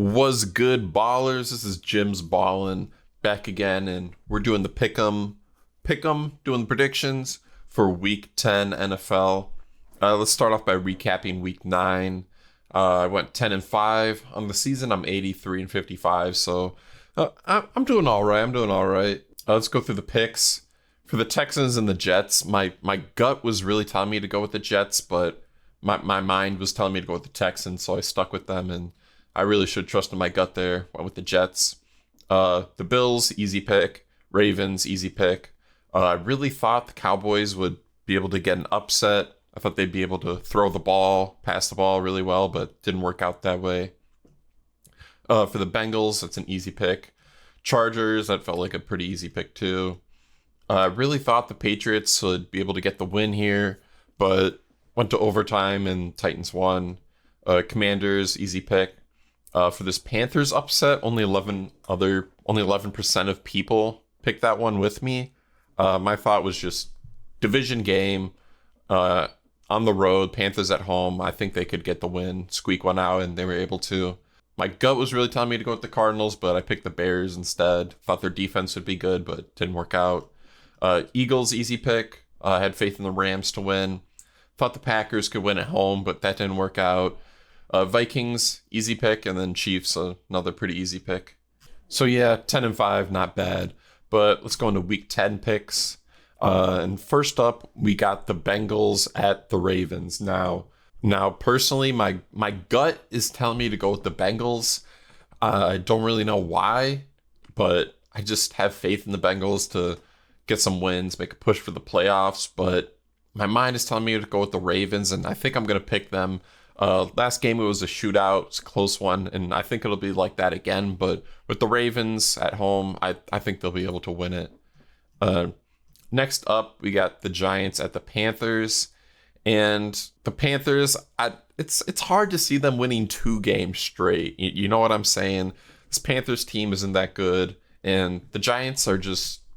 Was good, ballers? This is Jim's Ballin' back again, and we're doing the pick'em, doing the predictions for Week 10 NFL. Let's start off by recapping Week 9. I went 10-5 on the season. I'm 83-55, so I'm doing all right. Let's go through the picks for the Texans and the Jets. My gut was really telling me to go with the Jets, but my mind was telling me to go with the Texans, so I stuck with them, and I really should trust in my gut there. Went with the Jets. The Bills, easy pick. Ravens, easy pick. I really thought the Cowboys would be able to get an upset. I thought they'd be able to throw the ball, pass the ball really well, but didn't work out that way. For the Bengals, that's an easy pick. Chargers, that felt like a pretty easy pick too. I really thought the Patriots would be able to get the win here, but went to overtime and Titans won. Commanders, easy pick. For this Panthers upset, only 11% of people picked that one with me. My thought was just division game on the road, Panthers at home. I think they could get the win, squeak one out, and they were able to. My gut was really telling me to go with the Cardinals, but I picked the Bears instead. Thought their defense would be good, but didn't work out. Eagles, easy pick. I had faith in the Rams to win. Thought the Packers could win at home, but that didn't work out. Vikings, easy pick, and then Chiefs, another pretty easy pick. So yeah, 10-5, not bad. But let's go into Week 10 picks. And first up, we got the Bengals at the Ravens. Now personally, my gut is telling me to go with the Bengals. I don't really know why, but I just have faith in the Bengals to get some wins, make a push for the playoffs. But my mind is telling me to go with the Ravens, and I think I'm going to pick them. Last game it was a shootout, it's a close one, and I think it'll be like that again. But with the Ravens at home, I think they'll be able to win it. Next up, we got the Giants at the Panthers, and the Panthers. It's hard to see them winning 2 games straight. You know what I'm saying? This Panthers team isn't that good, and the Giants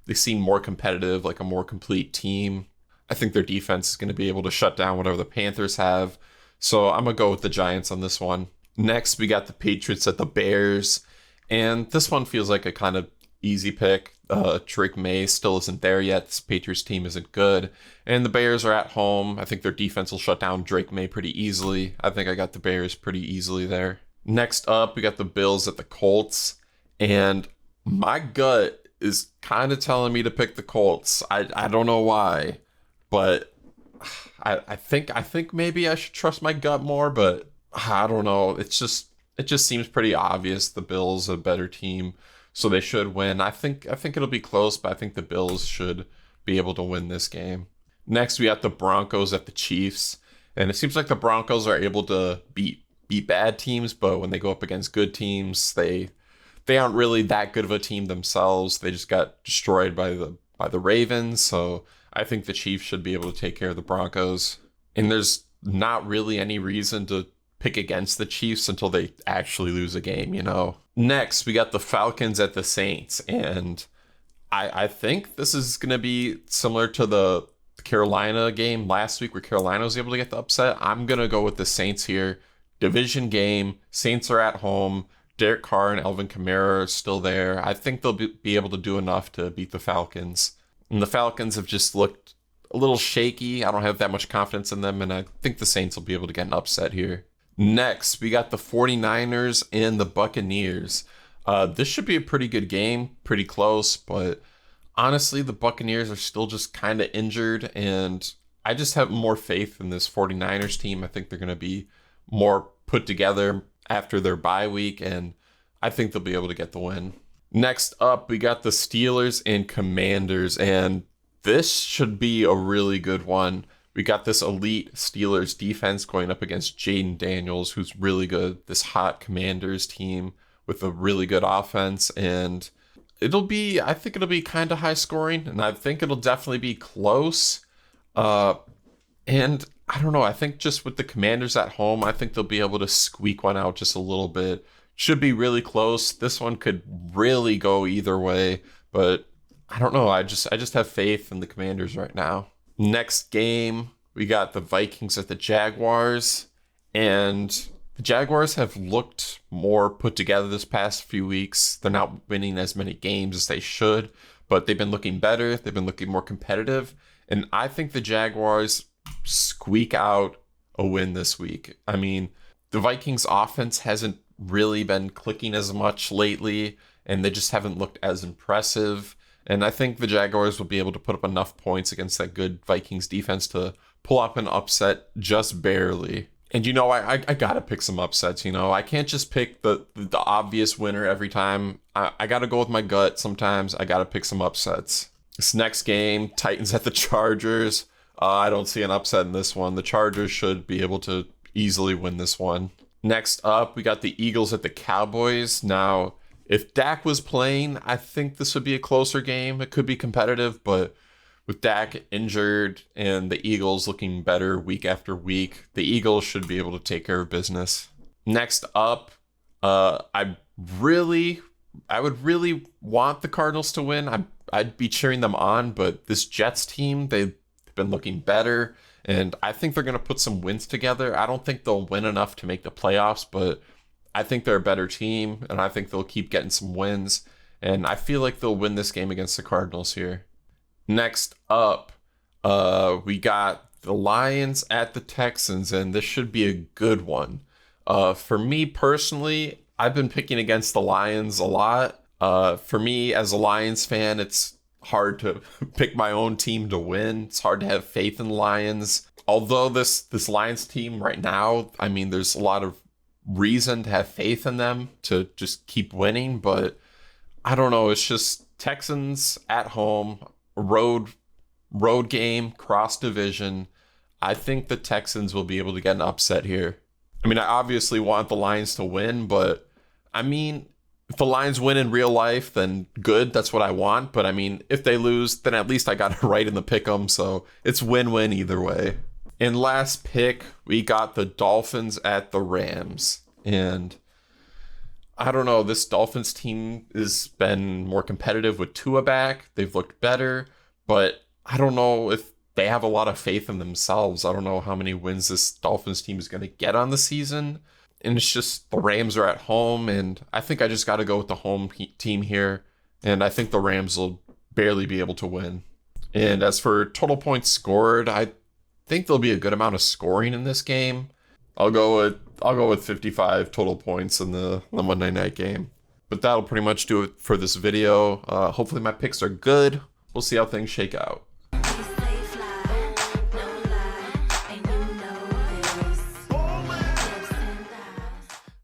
they seem more competitive, like a more complete team. I think their defense is going to be able to shut down whatever the Panthers have. So I'm going to go with the Giants on this one. Next, we got the Patriots at the Bears. And this one feels like a kind of easy pick. Drake May still isn't there yet. This Patriots team isn't good. And the Bears are at home. I think their defense will shut down Drake May pretty easily. I think I got the Bears pretty easily there. Next up, we got the Bills at the Colts. And my gut is kind of telling me to pick the Colts. I don't know why, but I think maybe I should trust my gut more, but I don't know. It just seems pretty obvious the Bills are a better team, so they should win. I think it'll be close, but I think the Bills should be able to win this game. Next, we got the Broncos at the Chiefs, and it seems like the Broncos are able to beat bad teams, but when they go up against good teams, they aren't really that good of a team themselves. They just got destroyed by the Ravens, so I think the Chiefs should be able to take care of the Broncos. And there's not really any reason to pick against the Chiefs until they actually lose a game, you know. Next, we got the Falcons at the Saints. And I think this is going to be similar to the Carolina game last week where Carolina was able to get the upset. I'm going to go with the Saints here. Division game. Saints are at home. Derek Carr and Alvin Kamara are still there. I think they'll be able to do enough to beat the Falcons. And the Falcons have just looked a little shaky. I don't have that much confidence in them, and I think the Saints will be able to get an upset here. Next, we got the 49ers and the Buccaneers. This should be a pretty good game, pretty close, but honestly, the Buccaneers are still just kind of injured, and I just have more faith in this 49ers team. I think they're going to be more put together after their bye week, and I think they'll be able to get the win. Next up, we got the Steelers and Commanders, and this should be a really good one. We got this elite Steelers defense going up against Jaden Daniels, who's really good. This hot Commanders team with a really good offense, and I think it'll be kind of high scoring, and I think it'll definitely be close. And I don't know, I think just with the Commanders at home, I think they'll be able to squeak one out just a little bit. Should be really close. This one could really go either way, but I don't know. I just have faith in the Commanders right now. Next game, we got the Vikings at the Jaguars, and The Jaguars have looked more put together this past few weeks. They're not winning as many games as they should, but they've been looking better. They've been looking more competitive. And I think the Jaguars squeak out a win this week. I mean, the Vikings offense hasn't really been clicking as much lately, and they just haven't looked as impressive. And I think the Jaguars will be able to put up enough points against that good Vikings defense to pull up an upset just barely. And I gotta pick some upsets. I can't just pick the obvious winner every time. I gotta go with my gut sometimes. I gotta pick some upsets. This next game, Titans at the Chargers. I don't see an upset in this one. The Chargers should be able to easily win this one. Next up, we got the Eagles at the Cowboys. Now, if Dak was playing, I think this would be a closer game. It could be competitive, but with Dak injured and the Eagles looking better week after week, the Eagles should be able to take care of business. Next up, I would really want the Cardinals to win. I'd be cheering them on, but this Jets team, they've been looking better, and I think they're going to put some wins together. I don't think they'll win enough to make the playoffs, but I think they're a better team, and I think they'll keep getting some wins, and I feel like they'll win this game against the Cardinals here. Next up, we got the Lions at the Texans, and this should be a good one. For me personally, I've been picking against the Lions a lot. For me, as a Lions fan, it's hard to pick my own team to win. It's hard to have faith in the Lions. Although this Lions team right now, I mean, there's a lot of reason to have faith in them to just keep winning, but I don't know. It's just Texans at home. Road game, cross division. I think the Texans will be able to get an upset here. I mean, I obviously want the Lions to win, but I mean, if the Lions win in real life, then good. That's what I want. But I mean, if they lose, then at least I got it right in the pick'em. So it's win-win either way. In last pick, we got the Dolphins at the Rams. And I don't know, this Dolphins team has been more competitive with Tua back. They've looked better, but I don't know if they have a lot of faith in themselves. I don't know how many wins this Dolphins team is going to get on the season. And it's just the Rams are at home, and I think I just got to go with the home team here. And I think the Rams will barely be able to win. And as for total points scored, I think there'll be a good amount of scoring in this game. I'll go with 55 total points in the Monday night game. But that'll pretty much do it for this video. Hopefully my picks are good. We'll see how things shake out.